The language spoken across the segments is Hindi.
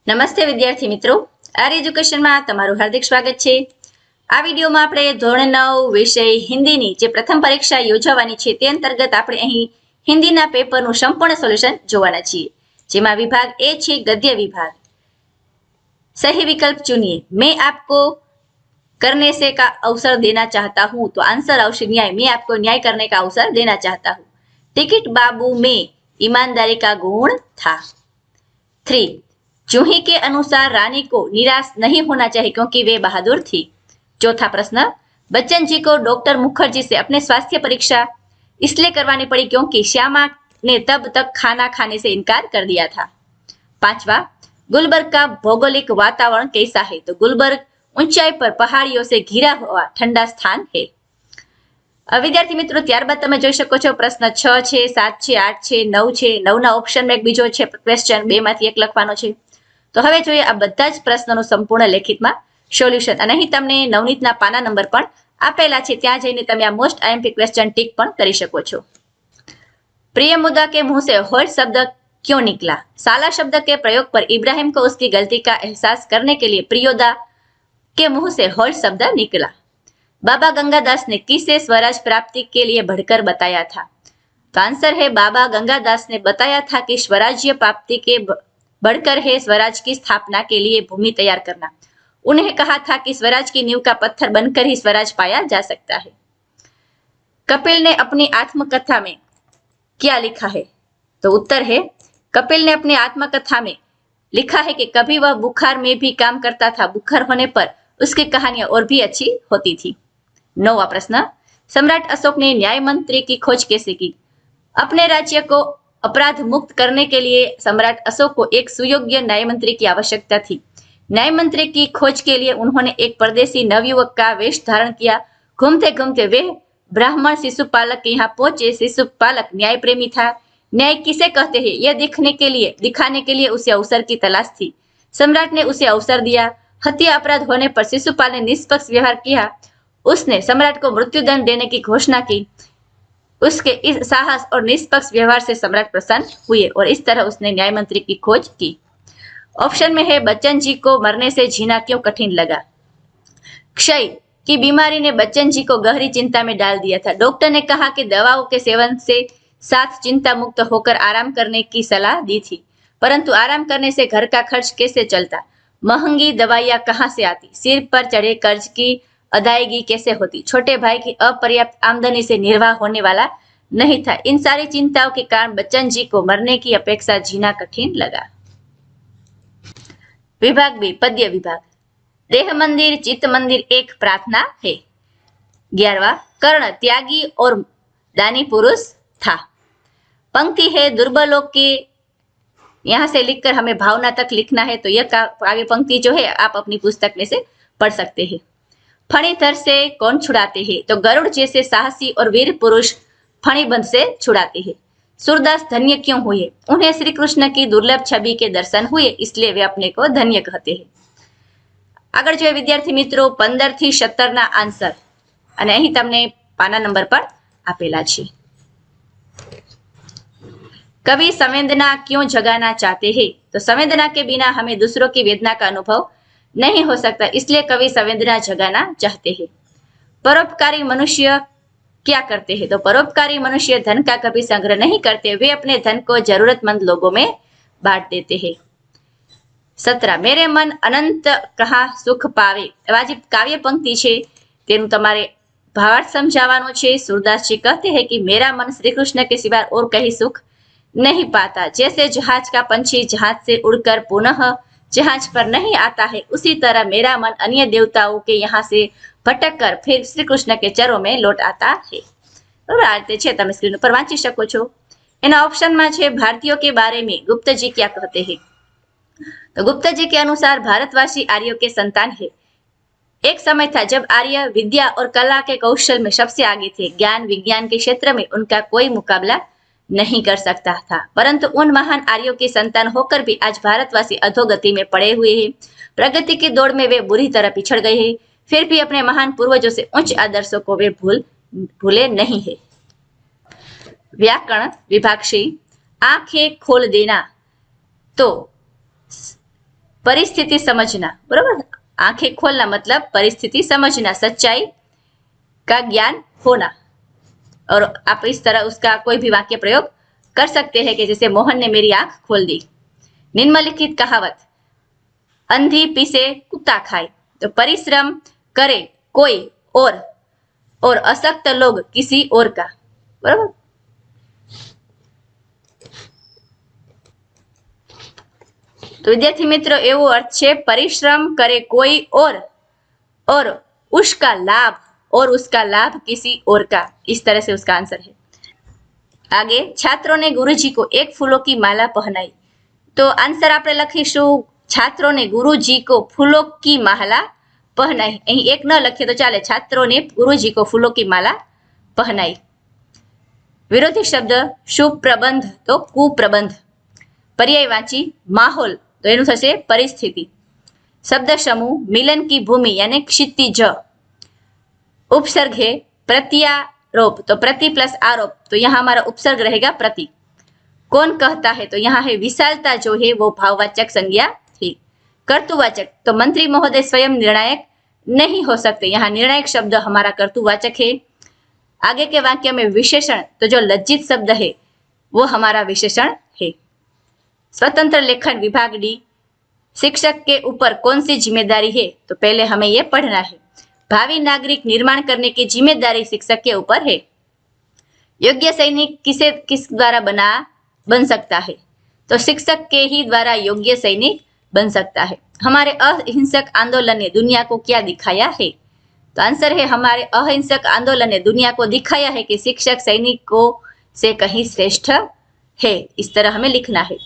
નમસ્તે વિદ્યાર્થી મિત્રો, આર એજ્યુકેશનમાં તમારું હાર્દિક સ્વાગત છે। આ વિડીયોમાં આપણે ધોરણ 9 વિષય હિન્દીની જે પ્રથમ પરીક્ષા યોજાવાની છે તે અંતર્ગત આપણે અહીં હિન્દીના પેપરનું સંપૂર્ણ સોલ્યુશન જોવાના છીએ, જેમાં વિભાગ એ છે ગદ્ય વિભાગ। सही विकल्प चुनिए। मैं आपको करने से का अवसर देना चाहता हूं, तो आंसर आवश्यक न्याय। मैं आपको न्याय करने का अवसर देना चाहता हूं। टिकट बाबू में ईमानदारी का गुण था। 3 जूही के अनुसार रानी को निराश नहीं होना चाहिए क्योंकि वे बहादुर थी। चौथा प्रश्न, बच्चन जी को डॉक्टर मुखर्जी से अपने स्वास्थ्य परीक्षा इसलिए करवानी पड़ी क्योंकि श्यामा ने तब तक खाना खाने से इनकार कर दिया था। 5वां, गुलबर्ग का भौगोलिक वातावरण कैसा है? तो गुलबर्ग ऊंचाई पर पहाड़ियों से घिरा हुआ ठंडा स्थान है। विद्यार्थी मित्रों, त्यारबाद તમે જોઈ શકો છો પ્રશ્ન 6 છે, 7 છે, 8 છે, 9 છે। 9 ના ઓપ્શનમાં એક બીજો છે ક્વેશ્ચન, બે માંથી એક લખવાનો છે। તો હવે જોઈએ આ બધા જ પ્રશ્નોનું સંપૂર્ણ લેખિતમાં સોલ્યુશન, અને અહીં તમને નવનીતના પાના નંબર પણ આપેલા છે, ત્યાં જઈને તમે આ મોસ્ટ આઈએમપી ક્વેશ્ચન ટીક પણ કરી શકો છો। प्रियमुदा के मुंह से होल्ड शब्द क्यों निकला? साला शब्द के प्रयोग पर इब्राहिम को उसकी गलती का एहसास करने के लिए प्रियोदा के मुंह से होल्ड शब्द निकला। बाबा गंगादास ने किसे स्वराज प्राप्ति के लिए बढ़कर बताया था? तो आंसर है बाबा गंगादास ने बताया था कि स्वराज्य प्राप्ति के बढ़कर है स्वराज की स्थापना के लिए भूमि तैयार करना। उन्हें कहा था कि स्वराज की नींव का पत्थर बनकर ही स्वराज पाया जा सकता है। कपिल ने अपनी आत्मकथा में क्या लिखा है? तो उत्तर है कपिल ने अपनी आत्मकथा में लिखा है कि कभी वह बुखार में भी काम करता था, बुखार होने पर उसकी कहानियां और भी अच्छी होती थी। 9वां प्रश्न, सम्राट अशोक ने न्याय मंत्री की खोज कैसे की? अपने राज्य को अपराध मुक्त करने के लिए सम्राट अशोक को एक सुयोग्य न्याय मंत्री की आवश्यकता थी। न्याय मंत्री की खोज के लिए उन्होंने एक परदेसी नवयुवक का वेश धारण किया। घूमते घूमते वे ब्राह्मण शिशुपालक के यहाँ पहुंचे। शिशुपालक न्याय प्रेमी था। न्याय किसे कहते हैं यह दिखाने के लिए उसे अवसर की तलाश थी। सम्राट ने उसे अवसर दिया। हत्या अपराध होने पर शिशुपाल ने निष्पक्ष व्यवहार किया। उसने सम्राट को मृत्युदंड देने की घोषणा की। उसके इस साहस और निष्पक्ष व्यवहार से सम्राट प्रसन्न हुए और इस तरह उसने न्याय मंत्री की खोज की। ऑप्शन में है बच्चन जी को मरने से जीना क्यों कठिन लगा? क्षय की बीमारी ने बच्चन जी को गहरी चिंता में डाल दिया था। डॉक्टर ने कहा कि दवाओं के सेवन से साथ चिंता मुक्त होकर आराम करने की सलाह दी थी, परंतु आराम करने से घर का खर्च कैसे चलता? महंगी दवाइयां कहाँ से आती? सिर पर चढ़े कर्ज की अदायगी कैसे होती? छोटे भाई की अपर्याप्त आमदनी से निर्वाह होने वाला नहीं था। इन सारी चिंताओं के कारण बच्चन जी को मरने की अपेक्षा जीना कठिन लगा। विभाग बी, पद्य विभाग। देह मंदिर चित्त मंदिर एक प्रार्थना है। 11वां, कर्ण त्यागी और दानी पुरुष था। पंक्ति है दुर्बलों के, यहाँ से लिखकर हमें भावना तक लिखना है, तो यह काव्य पंक्ति जो है आप अपनी पुस्तक में से पढ़ सकते हैं। फणीधर से कौन छुड़ाते हैं? तो गरुड़ जैसे साहसी और वीर पुरुष फणीबंध से छुड़ाते हैं। सूरदास धन्य क्यों हुए? उन्हें श्री कृष्ण की दुर्लभ छवि के दर्शन हुए, इसलिए वे अपने को धन्य कहते हैं। આગળ જોઈએ વિદ્યાર્થી મિત્રો 15 થી 17 ના આન્સર, અને અહીં તમને પાના નંબર પર આપેલા છે। कवि संवेदना क्यों जगाना चाहते हैं? तो संवेदना के बिना हमें दूसरों की वेदना का अनुभव नहीं हो सकता, इसलिए कवि संवेदना जगाना चाहते हैं। परोपकारी मनुष्य क्या करते हैं? तो परोपकारी मनुष्य धन का कभी संग्रह नहीं करते, वे अपने धन को जरूरतमंद लोगों में बांट देते हैं। 17 मेरे मन अनंत कहाँ सुख पावे। आज काव्य पंक्ति है तेनु तमारे भावार्थ समझावानो छे। सूरदास जी कहते हैं कि मेरा मन श्री कृष्ण के सिवा और कहीं सुख नहीं पाता। जैसे जहाज का पंछी जहाज से उड़कर पुनः जहाज पर नहीं आता है, उसी तरह मेरा मन अन्य देवताओं के यहाँ से भटक कर फिर श्री कृष्ण के चरों में लौट आता है। बराबर, आ रीते छे तमे स्क्रीन पर वांची शको छो। एना ऑप्शन में छे भारतीयों के बारे में गुप्त जी क्या कहते हैं? तो गुप्त जी के अनुसार भारतवासी आर्यों के संतान है। एक समय था जब आर्य विद्या और कला के कौशल में सबसे आगे थे। ज्ञान विज्ञान के क्षेत्र में उनका कोई मुकाबला नहीं कर सकता था, परंतु उन महान आर्यों की संतान होकर भी आज भारतवासी अधोगति में पड़े हुए हैं। प्रगति की दौड़ में वे बुरी तरह पिछड़ गए हैं, फिर भी अपने महान पूर्वजों से उच्च आदर्शों को वे भूले नहीं है। व्याकरण विभाग से आंखें खोल देना, तो परिस्थिति समझना, बराबर। आंखें खोलना मतलब परिस्थिति समझना, सच्चाई का ज्ञान होना। और आप इस तरह उसका कोई भी वाक्य प्रयोग कर सकते हैं कि जैसे मोहन ने मेरी आंख खोल दी। निम्नलिखित कहावत, अंधी पीसे कुत्ता खाए। तो परिश्रम करे कोई और अशक्त लोग किसी और का, बराबर। तो विद्यार्थी मित्रों एवो अर्थ है परिश्रम करे कोई और उसका लाभ किसी और का, इस तरह से उसका आंसर है। आगे, छात्रों ने गुरुजी को एक फूलों की माला पहनाई। तो आंसर આપણે લખીશું છાત્રોને ગુરુજી को फूलों की माला पहनाई। અહીં એક ન લખીએ તો ચાલે, છાત્રોને ગુરુજી को फूलों की माला पहनाई। विरोधी शब्द शुभ प्रबंध तो कुप्रबंध। पर्यायवाची माहौल तो एनु थशे परिस्थिति। शब्द समूह मिलन की भूमि यानी क्षितिज। उपसर्ग है प्रत्यारोप तो प्रति प्लस आरोप, तो यहाँ हमारा उपसर्ग रहेगा प्रति। कौन कहता है तो यहाँ है विशालता जो है वो भाववाचक संज्ञा थी। कर्तुवाचक तो मंत्री महोदय स्वयं निर्णायक नहीं हो सकते, यहाँ निर्णायक शब्द हमारा कर्तुवाचक है। आगे के वाक्य में विशेषण तो जो लज्जित शब्द है वो हमारा विशेषण है। स्वतंत्र लेखन विभाग डी, शिक्षक के ऊपर कौन सी जिम्मेदारी है तो पहले हमें ये पढ़ना है। भावी नागरिक निर्माण करने की जिम्मेदारी शिक्षक के ऊपर है। योग्य सैनिक किस द्वारा बन सकता है तो शिक्षक के ही द्वारा योग्य सैनिक बन सकता है। हमारे अहिंसक आंदोलन ने दुनिया को क्या दिखाया है तो आंसर है हमारे अहिंसक आंदोलन ने दुनिया को दिखाया है कि शिक्षक सैनिकों से कहीं श्रेष्ठ है। इस तरह हमें लिखना है।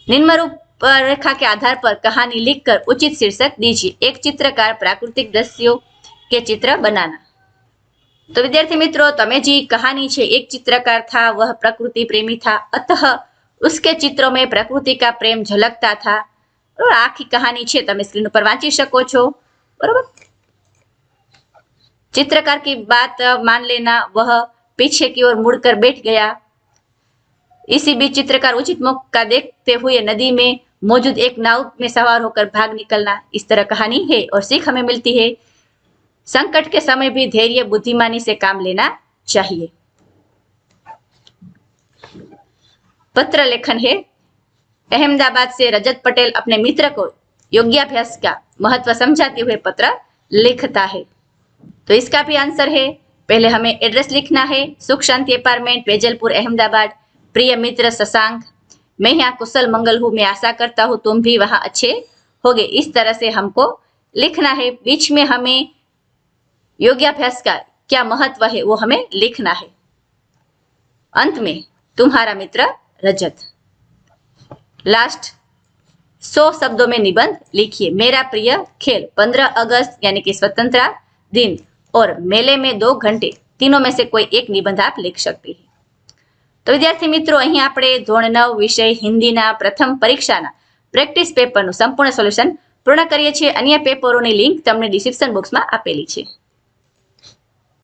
निम्न रूपरेखा के आधार पर कहानी लिखकर उचित शीर्षक दीजिए। एक चित्रकार प्राकृतिक दृश्यों के चित्र बनाना। तो विद्यार्थी मित्रों तमे जी कहानी छे, एक चित्रकार था, वह प्रकृति प्रेमी था, अतः उसके चित्रों में प्रकृति का प्रेम झलकता था। और आखी कहानी छे तमे स्क्रीन पर वांची शको छो, बराबर। चित्रकार की बात मान लेना, वह पीछे की ओर मुड़कर बैठ गया। इसी बीच चित्रकार उचित मौका देखते हुए नदी में मौजूद एक नाव में सवार होकर भाग निकलना। इस तरह कहानी है और सीख हमें मिलती है संकट के समय भी धैर्य बुद्धिमानी से काम लेना चाहिए। पत्र लेखन है। अहमदाबाद से रजत पटेल अपने मित्र को योगाभ्यास का महत्व समझाते हुए पत्र लिखता है। तो इसका भी आंसर है, पहले हमें एड्रेस लिखना है। सुख शांति अपार्टमेंट, वेजलपुर, अहमदाबाद। प्रिय मित्र शशांक, मैं यहाँ कुशल मंगल हूँ, मैं आशा करता हूँ तुम भी वहां अच्छे होगे। इस तरह से हमको लिखना है। बीच में हमें योगाभ्यास का क्या महत्व है वो हमें लिखना है। अंत में तुम्हारा मित्र रजत। लास्ट 100 शब्दों में निबंध लिखिए। मेरा प्रिय खेल, 15 अगस्त यानी कि स्वतंत्रता दिन, और मेले में 2 घंटे, तीनों में से कोई एक निबंध आप लिख सकते हैं। तो विद्यार्थी मित्रों અહીં આપણે ધોરણ 9 વિષય હિન્દીના પ્રથમ પરીક્ષાના પ્રેક્ટિસ પેપરનું સંપૂર્ણ સોલ્યુશન પૂર્ણ કરીએ છીએ। અન્ય પેપરોની લિંક તમને ડિસ્ક્રિપ્શન બોક્સમાં આપેલી છે।